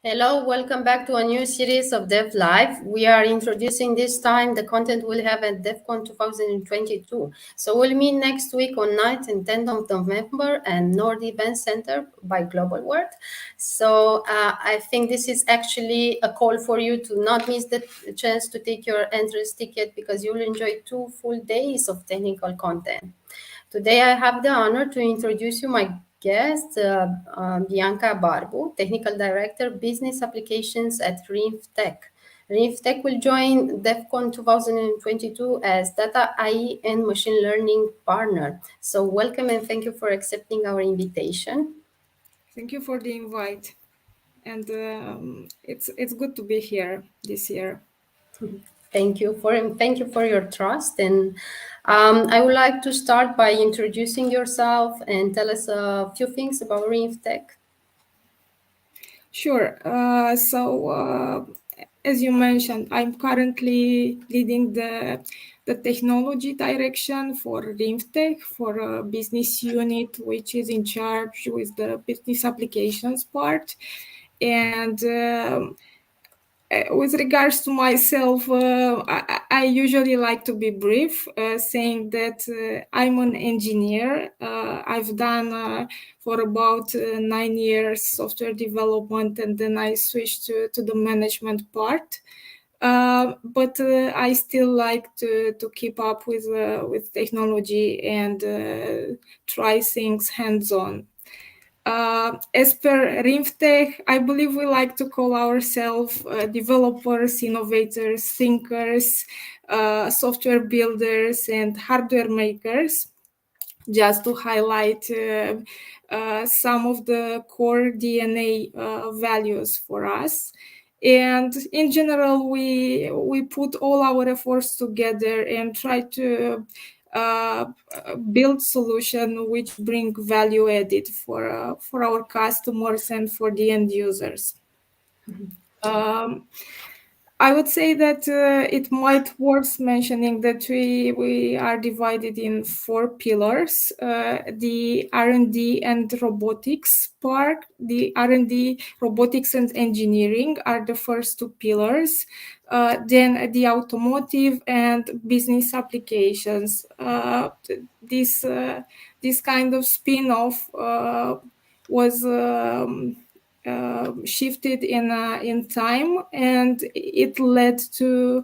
Hello, welcome back to a new series of DevLive. We are introducing this time the content we'll have at DevCon 2022. So we'll meet next week on 9th and 10th of November at Nord Event Center by Global World. So I think this is actually a call for you to not miss the chance to take your entrance ticket because you'll enjoy 2 full days of technical content. Today, I have the honor to introduce you my guest, Bianca Barbu, Technical Director, Business Applications at Tech. Tech will join DevCon 2022 as Data AI and Machine Learning Partner. So welcome and thank you for accepting our invitation. Thank you for the invite, and it's good to be here this year. Thank you for your trust. And I would like to start by introducing yourself and tell us a few things about Tech. Sure. As you mentioned, I'm currently leading the technology direction for RimTech, for a business unit which is in charge with the business applications part. And with regards to myself, I usually like to be brief, saying that I'm an engineer. I've done for about 9 years software development, and then I switched to the management part. But I still like to keep up with technology and try things hands-on. As per RimTech, I believe we like to call ourselves developers, innovators, thinkers, software builders, and hardware makers, just to highlight some of the core DNA values for us. And in general, we put all our efforts together and try to build solutions which bring value added for our customers and for the end users. I would say that it might worth mentioning that we are divided in 4 pillars. The R&D and robotics part, the R&D, robotics and engineering are the first 2 pillars. Then the automotive and business applications. This kind of spin-off was shifted in time, and it led to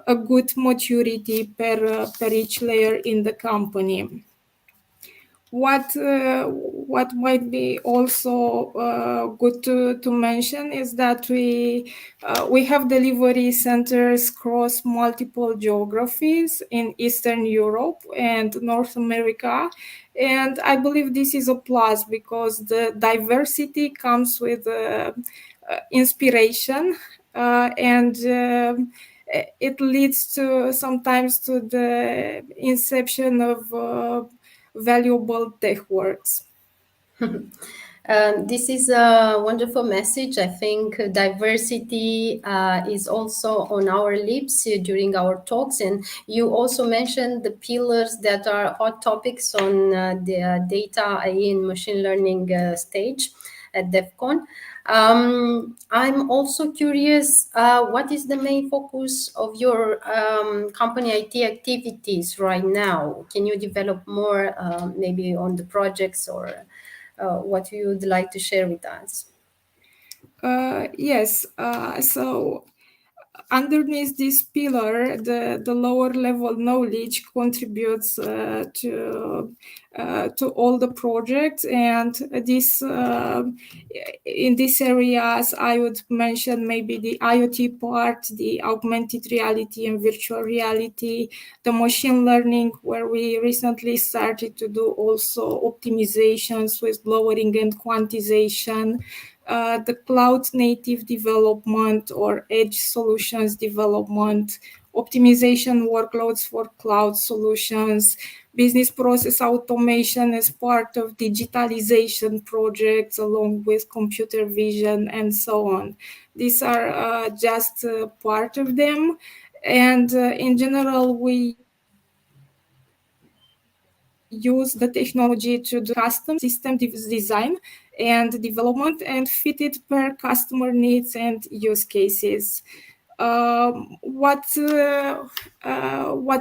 a good maturity per each layer in the company. What might be also good to mention is that we have delivery centers across multiple geographies in Eastern Europe and North America, and I believe this is a plus because the diversity comes with inspiration, and it leads to sometimes to the inception of valuable tech works. This is a wonderful message. I think diversity is also on our lips during our talks. And you also mentioned the pillars that are hot topics on the data AI and machine learning stage at DevCon. I'm also curious, what is the main focus of your company IT activities right now? Can you develop more maybe on the projects or what you would like to share with us? Yes. So underneath this pillar, the lower level knowledge contributes to all the projects, and this in these areas I would mention maybe the IoT part, the augmented reality and virtual reality, the machine learning, where we recently started to do also optimizations with lowering and quantization. The cloud native development or edge solutions development, optimization workloads for cloud solutions, business process automation as part of digitalization projects along with computer vision and so on. These are just part of them. And in general, we use the technology to do custom system design and development and fit it per customer needs and use cases. What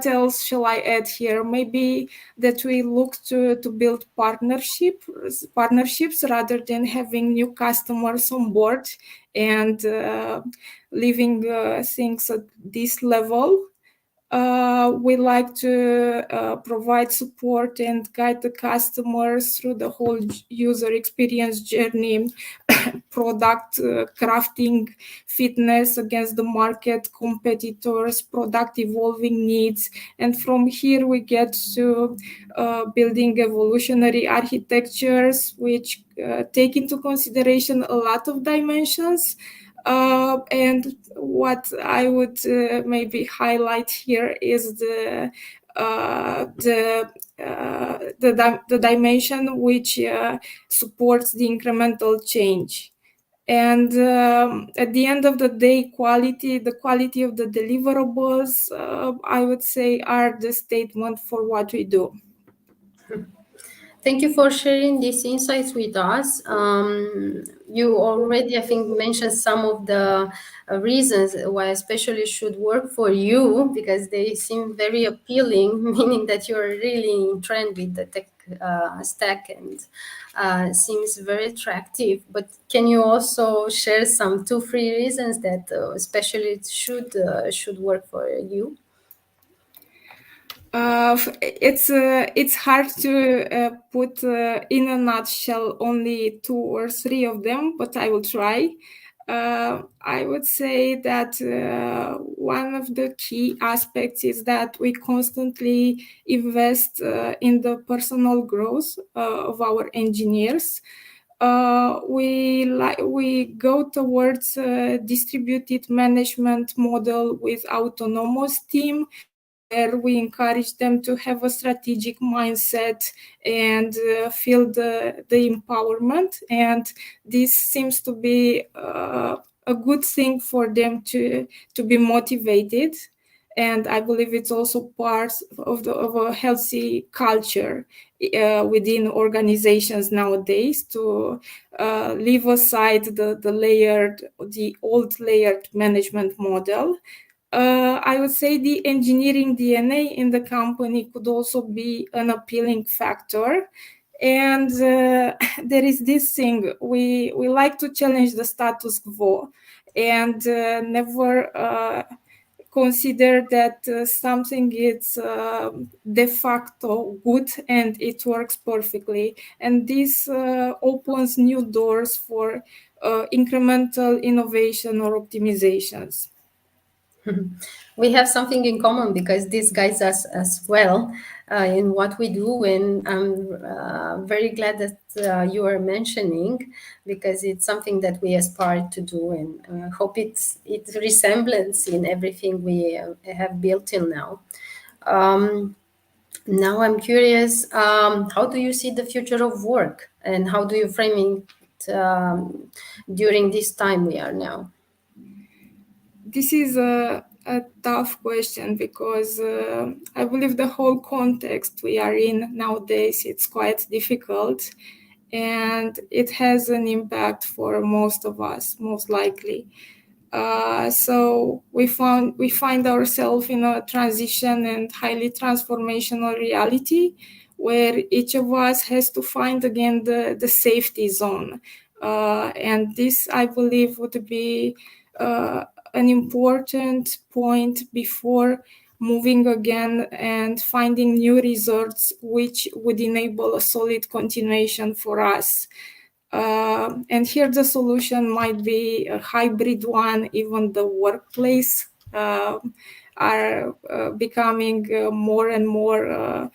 else shall I add here? Maybe that we look to build partnerships rather than having new customers on board and leaving things at this level. We like to provide support and guide the customers through the whole user experience journey, product crafting, fitness against the market, competitors, product evolving needs. And from here, we get to building evolutionary architectures, which take into consideration a lot of dimensions. And what I would maybe highlight here is the dimension which supports the incremental change. And at the end of the day, the quality of the deliverables, I would say, are the statement for what we do. Thank you for sharing these insights with us. You already, I think, mentioned some of the reasons why especially should work for you, because they seem very appealing, meaning that you're really in trend with the tech stack and seems very attractive. But can you also share some 2-3 reasons that especially should work for you? It's hard to put in a nutshell only 2 or 3 of them, but I will try. I would say that one of the key aspects is that we constantly invest in the personal growth of our engineers. We go towards a distributed management model with autonomous team, where we encourage them to have a strategic mindset and feel the empowerment. And this seems to be a good thing for them to be motivated. And I believe it's also part of a healthy culture within organizations nowadays to leave aside the old layered management model. I would say the engineering DNA in the company could also be an appealing factor. And there is this thing, we like to challenge the status quo and never consider that something is de facto good and it works perfectly. And this opens new doors for incremental innovation or optimizations. We have something in common because this guides us as well in what we do, and I'm very glad that you are mentioning, because it's something that we aspire to do, and hope it's resemblance in everything we have built till now. Now I'm curious, how do you see the future of work, and how do you frame it during this time we are now? This is a tough question because I believe the whole context we are in nowadays, it's quite difficult, and it has an impact for most of us, most likely. So we find ourselves in a transition and highly transformational reality where each of us has to find again the safety zone. And this, I believe, would be an important point before moving again and finding new resorts which would enable a solid continuation for us. And here the solution might be a hybrid one. Even the workplace are becoming more and more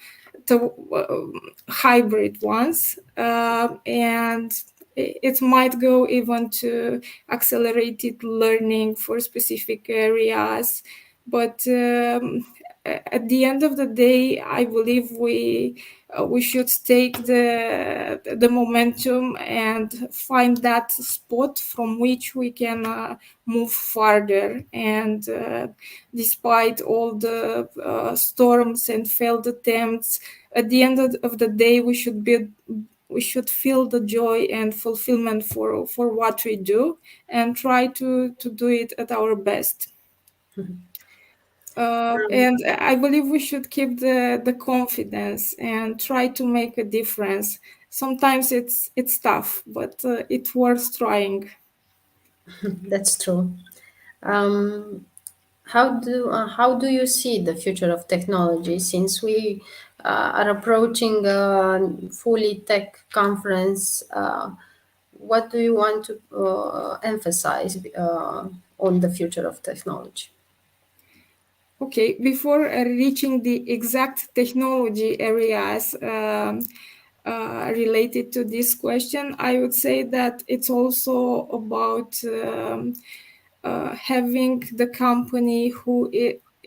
hybrid ones. And it might go even to accelerated learning for specific areas. But at the end of the day, I believe we should take the momentum and find that spot from which we can move farther. And despite all the storms and failed attempts, at the end of the day, we should we should feel the joy and fulfillment for what we do and try to do it at our best. And I believe we should keep the confidence and try to make a difference. Sometimes it's tough, but it's worth trying. That's true. Um, how do you see the future of technology since we are approaching a fully tech conference? What do you want to emphasize on the future of technology? Okay, before reaching the exact technology areas related to this question, I would say that it's also about having the company who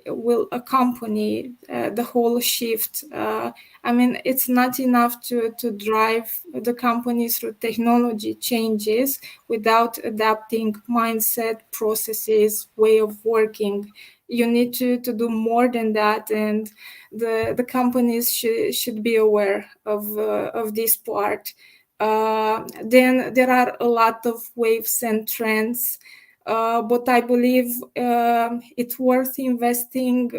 will accompany the whole shift. I mean, it's not enough to drive the company through technology changes without adapting mindset, processes, way of working. You need to do more than that, and the companies should be aware of this part. Then there are a lot of waves and trends, but I believe it's worth investing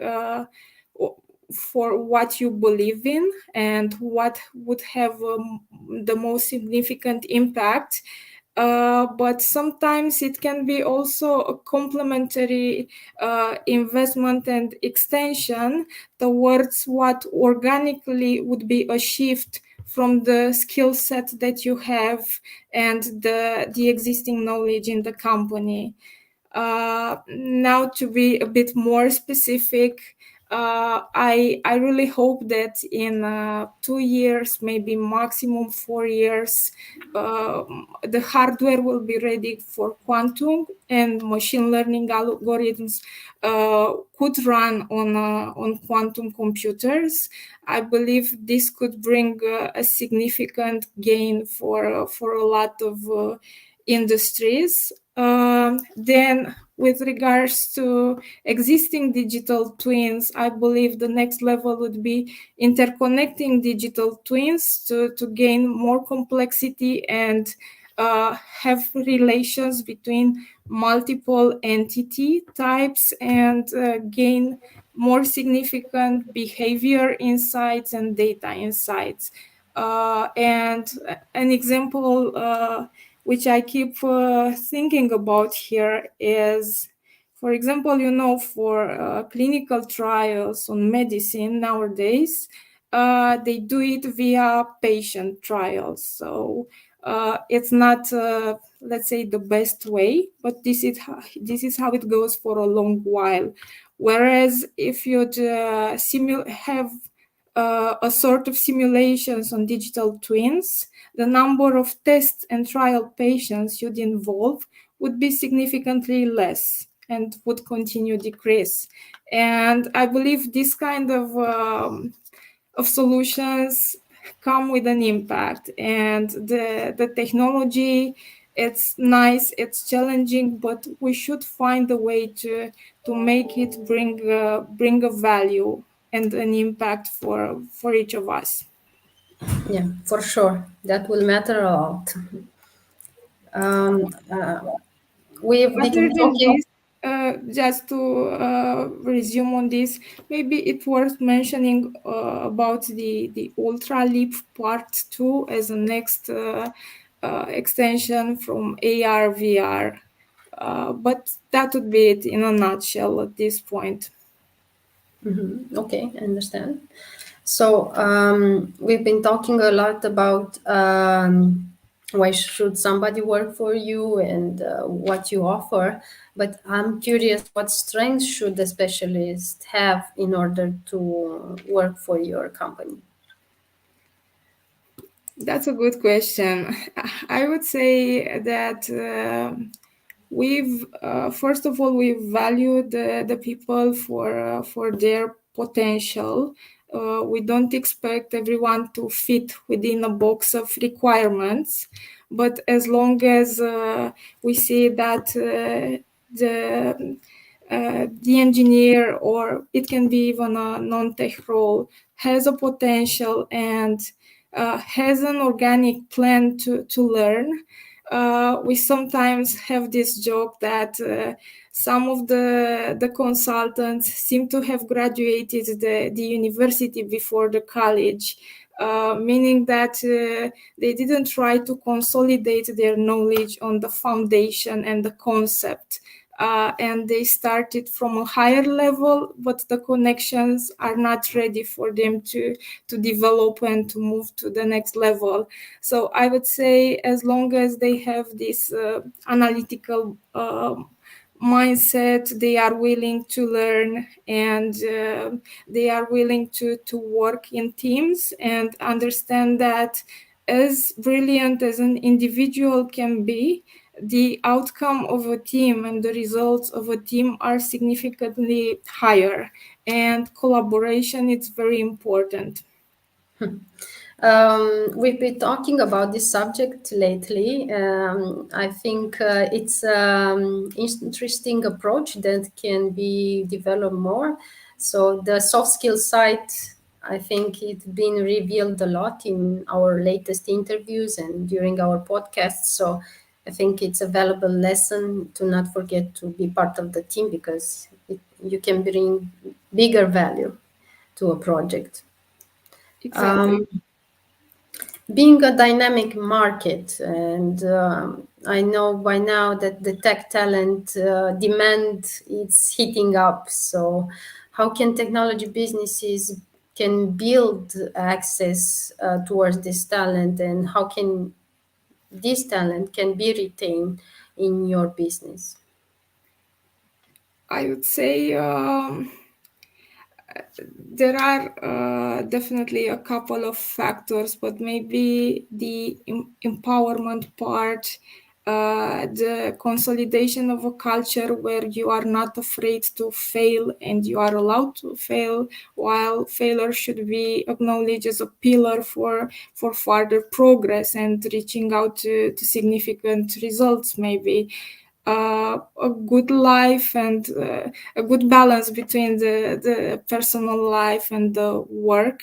for what you believe in and what would have the most significant impact. But sometimes it can be also a complementary investment and extension towards what organically would be a shift from the skill set that you have and the existing knowledge in the company. Now, to be a bit more specific, I really hope that in 2 years, maybe maximum 4 years, the hardware will be ready for quantum and machine learning algorithms could run on quantum computers. I believe this could bring a significant gain for a lot of industries. Then, with regards to existing digital twins, I believe the next level would be interconnecting digital twins to gain more complexity and have relations between multiple entity types and gain more significant behavior insights and data insights. And an example which I keep thinking about here is, for example, for clinical trials on medicine nowadays, they do it via patient trials. So it's not, let's say, the best way, but this is how it goes for a long while. Whereas if you'd have a sort of simulations on digital twins, the number of tests and trial patients you'd involve would be significantly less and would continue decrease. And I believe this kind of solutions come with an impact, and the technology, it's nice, it's challenging, but we should find a way to make it bring a value and an impact for each of us. Yeah, for sure. That will matter a lot. Um, uh, we've Other been than talking. this, just to resume on this, maybe it's worth mentioning about the Ultra Leap Part 2 as a next extension from AR VR. But that would be it in a nutshell at this point. Okay, I understand. So we've been talking a lot about why should somebody work for you and what you offer. But I'm curious, what strengths should the specialist have in order to work for your company? That's a good question. I would say that we've first of all we value the people for their potential. We don't expect everyone to fit within a box of requirements, but as long as we see that the engineer, or it can be even a non-tech role, has a potential and has an organic plan to learn. We sometimes have this joke that some of the consultants seem to have graduated the university before the college, meaning that they didn't try to consolidate their knowledge on the foundation and the concept. And they started from a higher level, but the connections are not ready for them to develop and to move to the next level. So I would say as long as they have this analytical mindset, they are willing to learn, and they are willing to work in teams and understand that as brilliant as an individual can be, the outcome of a team and the results of a team are significantly higher, and collaboration is very important. We've been talking about this subject lately. I think it's interesting approach that can be developed more. So the soft skill side, I think it's been revealed a lot in our latest interviews and during our podcast. So I think it's a valuable lesson to not forget to be part of the team, because you can bring bigger value to a project. Exactly. Being a dynamic market, and I know by now that the tech talent demand is heating up. So how can technology businesses can build access towards this talent, and how can this talent can be retained in your business? I would say there are definitely a couple of factors, but maybe the empowerment part, the consolidation of a culture where you are not afraid to fail and you are allowed to fail, while failure should be acknowledged as a pillar for further progress and reaching out to significant results, maybe. A good life and a good balance between the personal life and the work,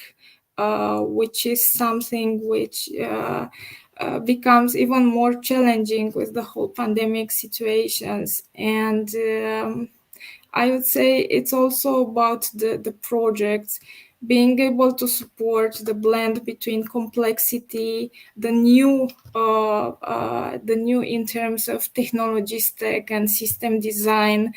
which is something which becomes even more challenging with the whole pandemic situations. And I would say it's also about the projects being able to support the blend between complexity, the new in terms of technology stack and system design,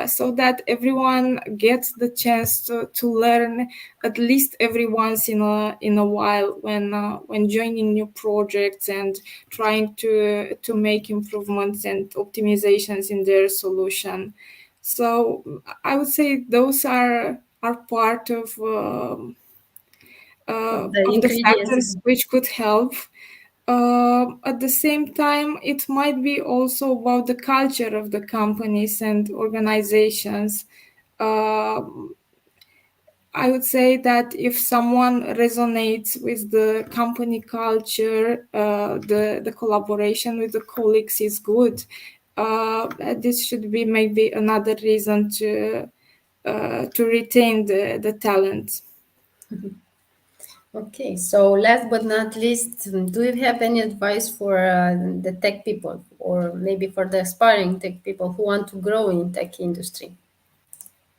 so that everyone gets the chance to learn at least every once in a while when joining new projects and trying to make improvements and optimizations in their solution. So I would say those are part The of the ingredients. factors which could help. At the same time, it might be also about the culture of the companies and organizations. Uh, I would say that if someone resonates with the company culture, the collaboration with the colleagues is good. This should be maybe another reason to retain the talent. Okay, so last but not least, do you have any advice for the tech people, or maybe for the aspiring tech people who want to grow in tech industry?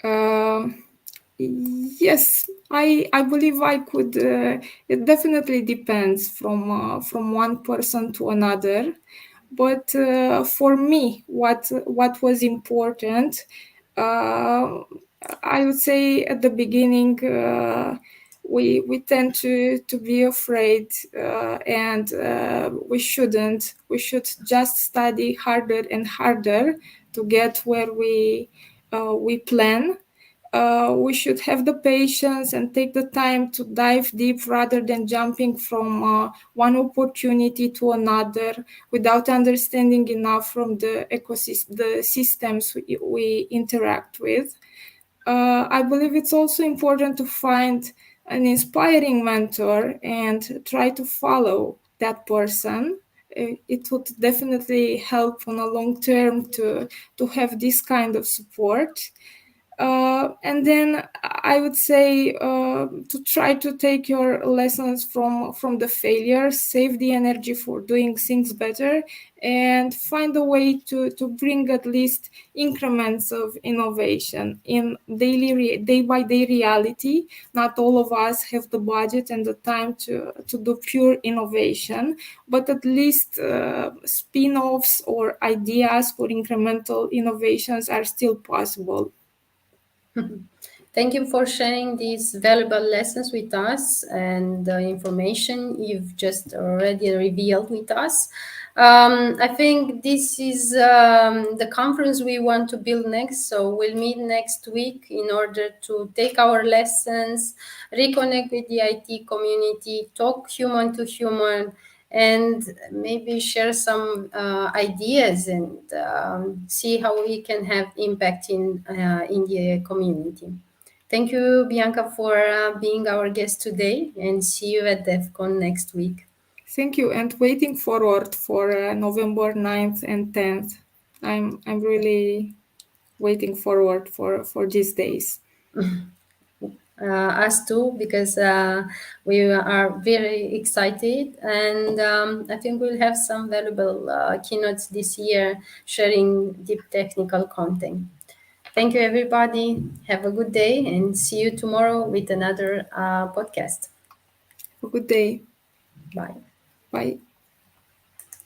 Um, yes, I believe I could. It definitely depends from one person to another. But for me, what was important, uh, I would say at the beginning, we tend to be afraid, and we shouldn't. We should just study harder and harder to get where we plan. We should have the patience and take the time to dive deep rather than jumping from one opportunity to another without understanding enough from the ecosystem, the systems we interact with. I believe it's also important to find an inspiring mentor and try to follow that person. It would definitely help on a long term to have this kind of support. And then I would say to try to take your lessons from the failures, save the energy for doing things better, and find a way to bring at least increments of innovation in day by day reality. Not all of us have the budget and the time to do pure innovation, but at least spin-offs or ideas for incremental innovations are still possible. Thank you for sharing these valuable lessons with us and the information you've just already revealed with us. I think this is the conference we want to build next. So we'll meet next week in order to take our lessons, reconnect with the IT community, talk human to human, and maybe share some ideas and see how we can have impact in the community. Thank you, Bianca, for being our guest today, and see you at DevCon next week. Thank you, and waiting forward for November 9th and 10th. I'm really waiting forward for these days. Us too, because we are very excited, and I think we'll have some valuable keynotes this year sharing deep technical content. Thank you, everybody. Have a good day, and see you tomorrow with another podcast. Have a good day. Bye. Bye.